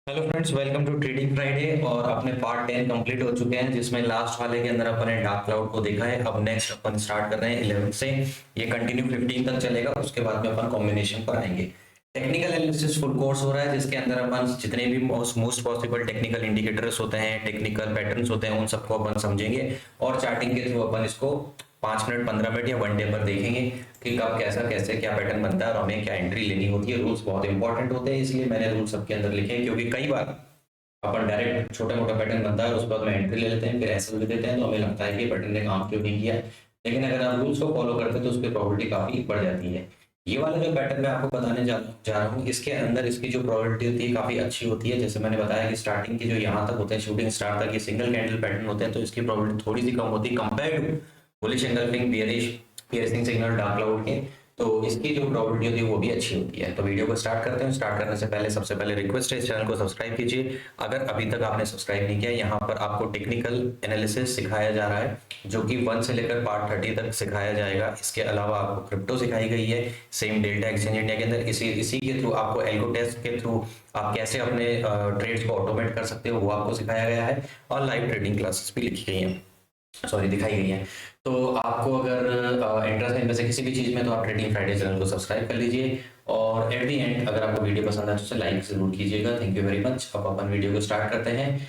Hello friends, welcome to trading Friday. और अपने part 10 complete हो चुके हैं, जिसमें लास्ट वाले के अंदर अपन ने डार्क क्लाउड को देखा है। अब नेक्स्ट अपन स्टार्ट कर रहे हैं 11 से। ये कंटिन्यू 15 तक चलेगा, उसके बाद में अपन कॉम्बिनेशन पर आएंगे। टेक्निकल एनालिसिस फुल कोर्स हो रहा है, जिसके अंदर अपन जितने भी मोस्ट पॉसिबल टेक्निकल इंडिकेटर्स होते हैं, टेक्निकल पैटर्न्स होते हैं, उन सबको अपन समझेंगे। और चार्टिंग के थ्रू अपन इसको 5 मिनट 15 मिनट या 1 डे पर देखेंगे कि कब कैसा कैसे क्या पैटर्न बनता है और हमें क्या एंट्री लेनी होती है। रूल्स बहुत इंपॉर्टेंट होते हैं, इसलिए मैंने रूल्स सबके अंदर लिखे हैं, क्योंकि कई बार अपन डायरेक्ट छोटा मोटा पैटर्न बनता है और उसके बाद में एंट्री ले लेते हैं, फिर ऐसे लिख देते हैं, तो हमें लगता है कि पैटर्न ने काम क्यों नहीं किया। लेकिन अगर आप रूल्स को फॉलो करते हैं तो उसकी प्रोबेबिलिटी काफी बढ़ जाती है। ये वाला जो पैटर्न मैं आपको बताने जा रहा हूँ, इसके अंदर इसकी जो प्रोबेबिलिटी होती है काफी अच्छी होती है। जैसे मैंने बताया कि स्टार्टिंग के जो यहाँ तक होते हैं, शूटिंग स्टार तक ये सिंगल कैंडल पैटर्न होते हैं, तो इसकी प्रोबेबिलिटी थोड़ी सी कम होती है compare to bullish engulfing, bearish, piercing signal, dark cloud के। तो इसकी जो प्रोबेबिलिटी होती है वो भी अच्छी होती है। तो वीडियो को स्टार्ट करते हैं। स्टार्ट करने से पहले सबसे पहले रिक्वेस्ट है, इस चैनल को सब्सक्राइब कीजिए अगर अभी तक आपने सब्सक्राइब नहीं किया। यहाँ पर आपको टेक्निकल एनालिसिस सिखाया जा रहा है, जो कि 1 से लेकर पार्ट 30 तक सिखाया जाएगा। इसके अलावा आपको क्रिप्टो सिखाई गई है, सेम डेल्टा एक्सचेंज इंडिया के अंदर। इसी के थ्रू आपको एल्गो टेस्ट के थ्रू आप कैसे अपने ट्रेड्स को ऑटोमेट कर सकते हो, वो आपको सिखाया गया है। और लाइव ट्रेडिंग क्लासेस भी लिखी गई हैं, सॉरी दिखाई गई है। तो आपको अगर इंटरेस्ट है इनमें से किसी भी चीज़ में, तो आप ट्रेडिंग फ्राइडे चैनल को सब्सक्राइब कर लीजिए। और एट दी एंड अगर आपको वीडियो पसंद है तो उसे लाइक जरूर कीजिएगा। Thank you very much. अब अपन वीडियो को स्टार्ट करते हैं।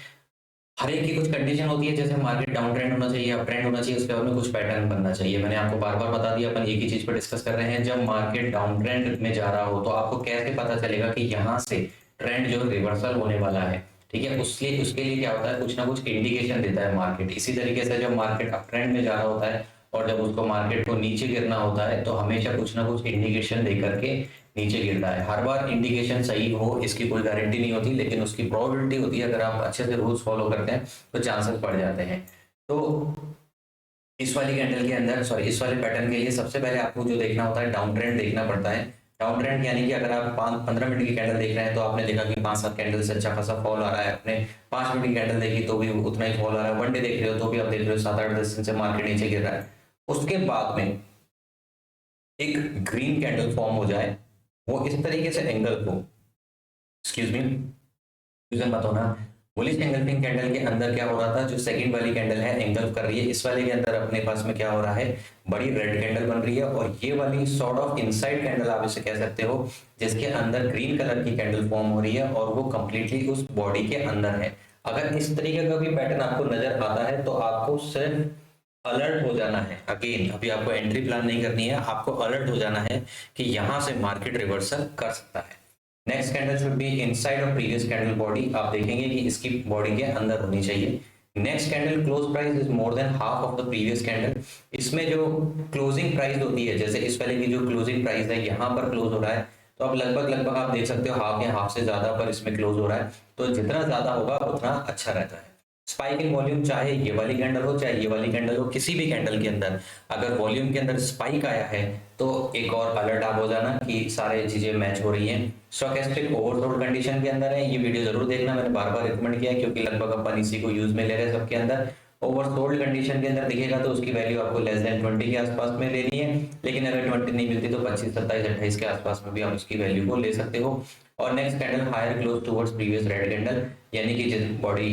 हर एक की कुछ कंडीशन होती है, जैसे मार्केट डाउन ट्रेंड होना चाहिए, अप ट्रेंड होना चाहिए, उसके बाद में कुछ पैटर्न बनना चाहिए। मैंने आपको बार बार बता दिया, अपन एक ही चीज पर डिस्कस कर रहे हैं। जब मार्केट डाउन ट्रेंड में जा रहा हो तो आपको कैसे पता चलेगा कि यहाँ से ट्रेंड जो रिवर्सल होने वाला है, ठीक है। उसके लिए क्या होता है, कुछ ना कुछ इंडिकेशन देता है मार्केट। इसी तरीके से जब मार्केट अप ट्रेंड में जा रहा होता है और जब उसको मार्केट को नीचे गिरना होता है, तो हमेशा कुछ ना कुछ इंडिकेशन दे करके नीचे गिरता है। हर बार इंडिकेशन सही हो इसकी कोई गारंटी नहीं होती, लेकिन उसकी प्रोबेबिलिटी होती है। अगर आप अच्छे से रूल्स फॉलो करते हैं तो चांसेस बढ़ जाते हैं। तो इस वाली कैंडल के अंदर, सॉरी इस वाले पैटर्न के लिए सबसे पहले आपको जो देखना होता है, डाउन ट्रेंड देखना पड़ता है। डाउन ट्रेंड यानी कि अगर आप 15 मिनट की कैंडल देख रहे हैं तो आपने देखा कि 5-7 कैंडल से अच्छा खासा फॉल आ रहा है। आपने 5 मिनट की कैंडल देखी तो भी उतना ही फॉल आ रहा है। 1 डे देख रहे हो तो भी आप देख रहे हो 7-8 दिन से मार्केट नीचे गिर रहा है। उसके बाद में एक ग्रीन कैंडल फॉर्म हो जाए, वो इस तरीके से एंगल को, एक्सक्यूज मी रीजन मत होना, बुलिश एंगल्फिंग कैंडल के अंदर क्या हो रहा था, जो सेकंड वाली कैंडल है एंगल्फ कर रही है, इस वाले के अंदर अपने पास में क्या हो रहा है, बड़ी रेड कैंडल बन रही है। और ये वाली सॉर्ट ऑफ इनसाइड कैंडल आप इसे कह सकते हो, जिसके अंदर ग्रीन कलर की कैंडल फॉर्म हो रही है और वो कंप्लीटली उस बॉडी के अंदर है। अगर इस तरीके का भी पैटर्न आपको नजर आता है तो आपको सिर्फ अलर्ट हो जाना है। अगेन अभी आपको एंट्री प्लान नहीं करनी है, आपको अलर्ट हो जाना है कि यहां से मार्केट रिवर्सल कर सकता है। Next candle should be inside of previous candle body. आप देखेंगे कि इसकी बॉडी के अंदर होनी चाहिए। Next candle close price is more than half of the previous candle. इसमें जो क्लोजिंग प्राइस होती है, जैसे इस वाले की जो क्लोजिंग प्राइस है यहाँ पर क्लोज हो रहा है, तो अब लगभग आप देख सकते हो हाफ या हाफ से ज्यादा पर इसमें क्लोज हो रहा है। तो जितना ज्यादा होगा उतना अच्छा रहता है। स्पाइक इन वॉल्यूम, चाहे ये वाली कैंडल हो चाहे ये वाली कैंडल हो, किसी भी कैंडल के अंदर अगर वॉल्यूम के अंदर स्पाइक आया है तो एक और अलर्ट आप हो जाना कि सारे चीजें मैच हो रही हैं। स्टोकेस्टिक ओवरसोल्ड कंडीशन के अंदर है, ये वीडियो जरूर देखना, मैंने बार बार रिकमेंड किया है, क्योंकि लगभग अपन इसी को यूज में ले रहे हैं सबके अंदर। ओवरसोल्ड कंडीशन के अंदर दिखेगा तो उसकी वैल्यू आपको लेस देन 20 के आसपास में लेनी है, लेकिन अगर 20 नहीं मिलती तो 25, 27, 28 के आसपास में भी आप उसकी वैल्यू को ले सकते हो। और next candle higher close towards previous red candle, यानी कि जिस बॉडी,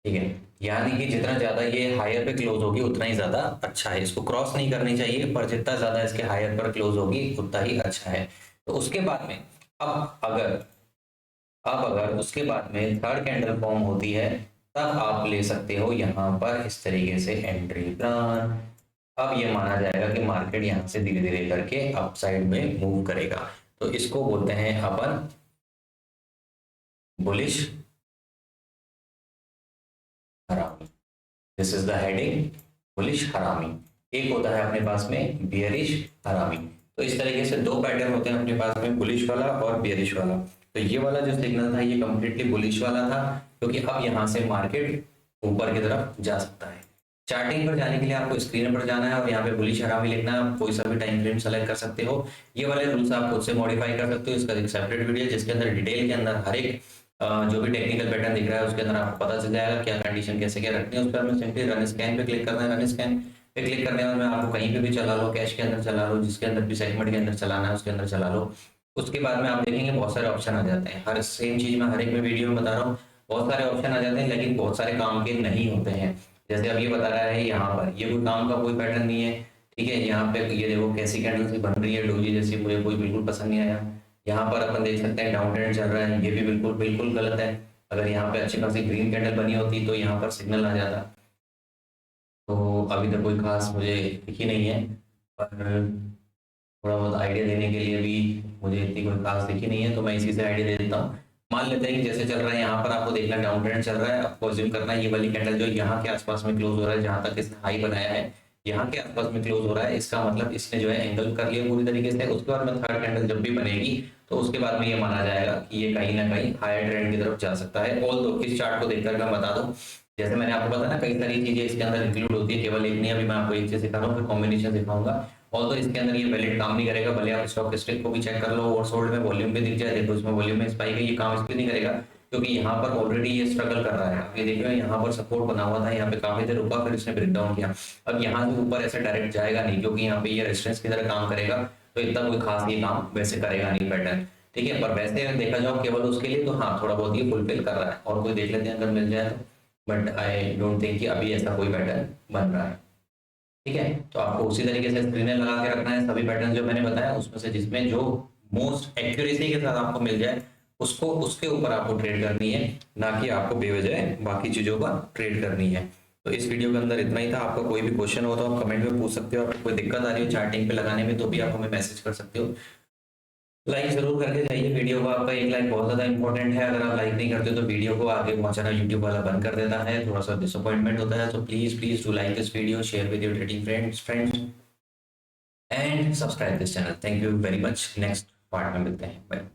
ठीक है, यानी कि जितना ज्यादा ये हायर पे क्लोज होगी उतना ही ज्यादा अच्छा है। इसको क्रॉस नहीं करनी चाहिए, पर जितना ज्यादा इसके हायर पर क्लोज होगी उतना ही अच्छा है। तो उसके बाद में अब अगर उसके बाद में थर्ड कैंडल फॉर्म होती है, तब आप ले सकते हो यहाँ पर इस तरीके से एंट्री प्लान। अब ये माना जाएगा कि मार्केट यहाँ से धीरे धीरे करके अप साइड में मूव करेगा। तो इसको बोलते हैं अपन bullish harami. This is the heading, bullish harami. एक होता है अपने पास में बियरिश हरामी। तो इस तरीके से दो पैटर्न होते हैं अपने पास में, बुलिश वाला और बियरिश वाला। तो ये वाला जो सिग्नल था ये कंप्लीटली बुलिश वाला था, क्योंकि अब यहां से मार्केट ऊपर की तरफ जा सकता है। चार्टिंग पर जाने के लिए आपको स्क्रीन पर जाना है और यहाँ पे बुलिश हरामी लिखना है। आप कोई सा भी टाइम फ्रेम सेलेक्ट कर सकते हो। ये वाले रूल्स आप खुद से मॉडिफाई कर सकते हो। इसका एक सेपरेट वीडियो जिसके अंदर डिटेल के अंदर हर एक जो भी टेक्निकल पैटर्न दिख रहा है उसके अंदर आपको पता चल जाएगा क्या कंडीशन कैसे क्या रखनी है। उस पर हमें सिंपली रन स्कैन पे क्लिक करना है। रन स्कैन पे क्लिक करने में आपको कहीं पे भी चला लो, कैश के अंदर चला लो, जिसके अंदर भी सेगमेंट के अंदर चलाना है उसके अंदर चला लो। उसके बाद में आप देखेंगे बहुत सारे ऑप्शन आ जाते हैं। हर सेम चीज में हर एक में वीडियो में बता रहा हूँ, बहुत सारे ऑप्शन आ जाते हैं लेकिन बहुत सारे काम के नहीं होते हैं। जैसे अब ये बता रहा है यहाँ पर ये कोई काम का कोई पैटर्न नहीं है, ठीक है। यहाँ पे ये देखो कैसी कैंडल सी बन रही है डोजी जैसी, मुझे कोई बिल्कुल पसंद नहीं आया। यहाँ पर अपन देख सकते हैं डाउन ट्रेंड चल रहा है, ये भी बिल्कुल बिल्कुल गलत है। अगर यहाँ पे अच्छी खासी ग्रीन कैंडल बनी होती तो यहाँ पर सिग्नल आ जाता। तो अभी तक कोई खास मुझे दिखी नहीं है, पर थोड़ा बहुत आइडिया देने के लिए भी मुझे इतनी कोई खास दिखी नहीं है, तो मैं इसी से आइडिया दे देता हूँ। मान लेते हैं कि जैसे चल रहा है यहाँ पर आपको देखना डाउन ट्रेंड चल रहा है, आपको अज्यूम करना है ये वाली कैंडल जो यहाँ के आसपास में क्लोज हो रहा है, जहां तक इसने हाई बनाया है यहाँ के आसपास में क्लोज हो रहा है, इसका मतलब इसने जो है एंगल कर लिया पूरी तरीके से। उसके बाद में थर्ड कैंडल जब भी बनेगी तो उसके बाद में ये माना जाएगा कि ये कहीं ना कहीं हायर ट्रेंड की तरफ जा सकता है। ऑल तो इस चार्ट को देखकर मैं बता दूं, जैसे मैंने आपको बताया ना कई सारी चीजें इसके अंदर इंक्लूड होती है, केवल एक नहीं। अभी मैं आपको एक चीज सिखा रहा हूँ, फिर कॉम्बिनेशन दिखाऊंगा। और तो इसके अंदर ये वैलिड काम नहीं करेगा, भले आप स्टॉक स्टिक को भी चेक कर लो, ओवरसोल्ड में वॉल्यूम भी दिख जाए, देखो इसमें वॉल्यूम में स्पाइक है, ये काम इसमें नहीं करेगा क्योंकि यहाँ पर ऑलरेडी ये स्ट्रगल कर रहा है। आप ये देख रहे हो यहाँ पर सपोर्ट बना हुआ था, यहाँ पे काफी देर रुका, फिर इसने ब्रेक डाउन किया। अब यहाँ से ऊपर ऐसे डायरेक्ट जाएगा नहीं क्योंकि यहाँ पे ये रेजिस्टेंस की तरह काम करेगा, तो इतना कोई खास ये काम वैसे करेगा नहीं पैटर्न, ठीक है। पर वैसे अगर देखा जाओ केवल उसके लिए तो हाँ थोड़ा बहुत ये फुलफिल कर रहा है। और कोई देख लेते हैं अगर मिल जाए तो, बट आई डोंट थिंक कि अभी ऐसा कोई पैटर्न बन रहा है, ठीक है। तो आपको उसी तरीके से स्क्रीन लगा के रखना है सभी पैटर्न जो मैंने बताया, उसमें से जिसमें जो मोस्ट एक्यूरेसी के साथ आपको मिल जाए उसको उसके ऊपर आपको ट्रेड करनी है, ना कि आपको बेवजह बाकी चीजों पर ट्रेड करनी है। तो इस वीडियो के अंदर इतना ही था। आपका कोई भी क्वेश्चन हो तो आप कमेंट में पूछ सकते हो, अगर कोई दिक्कत आ रही हो चार्टिंग पे लगाने में तो भी आप हमें मैसेज कर सकते हो। लाइक जरूर करके जाइए वीडियो को, आपका एक लाइक बहुत ज्यादा इंपॉर्टेंट है। अगर आप लाइक नहीं करते तो वीडियो को आगे पहुंचाना यूट्यूब वाला बंद कर देता है, थोड़ा सा डिसअपॉइंटमेंट होता है। तो please please do like this video, share with your trading friends and subscribe this channel. Thank you very much. Next part में मिलते हैं, बाय।